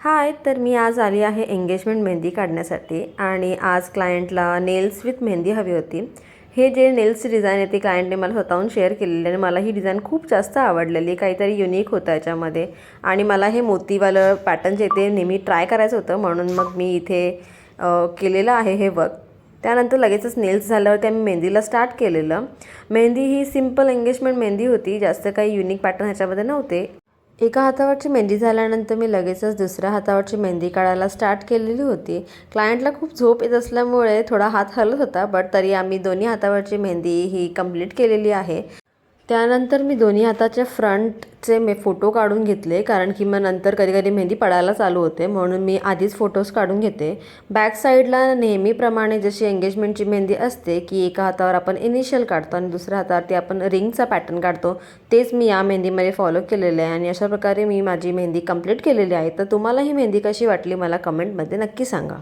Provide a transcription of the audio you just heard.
हाय, तर मी आज आली आहे एंगेजमेंट मेहंदी काढण्यासाठी आणि आज क्लायंटला नेल्स विथ मेहंदी हवी होती। हे जे नेल्सची डिझाईन आहे ती क्लायंटने मला स्वतःहून शेअर केलेली आणि मला ही डिझाईन खूप जास्त आवडलेली, काहीतरी युनिक होतं याच्यामध्ये आणि मला हे मोतीवालं पॅटर्न जे ते नेहमी ट्राय करायचं होतं, म्हणून मग मी इथे केलेलं आहे हे वर्क। त्यानंतर लगेचच नेल्स झाल्यावरती आम्ही मेहंदीला स्टार्ट केलेलं। मेहंदी ही सिंपल एंगेजमेंट मेहंदी होती, जास्त काही युनिक पॅटर्न ह्याच्यामध्ये नव्हते। एका हातावरची मेहंदी झाल्यानंतर मी लगेचच दुसऱ्या हातावरची मेहंदी काढायला स्टार्ट केलेली होती। क्लायंटला खूप झोप येत असल्यामुळे थोडा हात हलत होता, बट तरी आम्ही दोन्ही हातावरची मेहंदी ही कंप्लीट केलेली आहे। त्यानंतर मी दोन्ही हाताच्या फ्रंटचे फोटो काढून घेतले, कारण की मग नंतर कधी कधी मेहंदी पडायला चालू होते, म्हणून मी आधीच फोटोज काढून घेते। बॅक साईडला नेहमीप्रमाणे जशी एंगेजमेंटची मेहंदी असते की एका हातावर आपण इनिशियल काढतो आणि दुसऱ्या हातावरती आपण रिंगचा पॅटर्न काढतो, तेच मी या मेहंदीमध्ये फॉलो केलेलं आहे आणि अशा प्रकारे मी माझी मेहंदी कंप्लीट केलेली आहे। तर तुम्हाला ही मेहंदी कशी वाटली मला कमेंटमध्ये नक्की सांगा।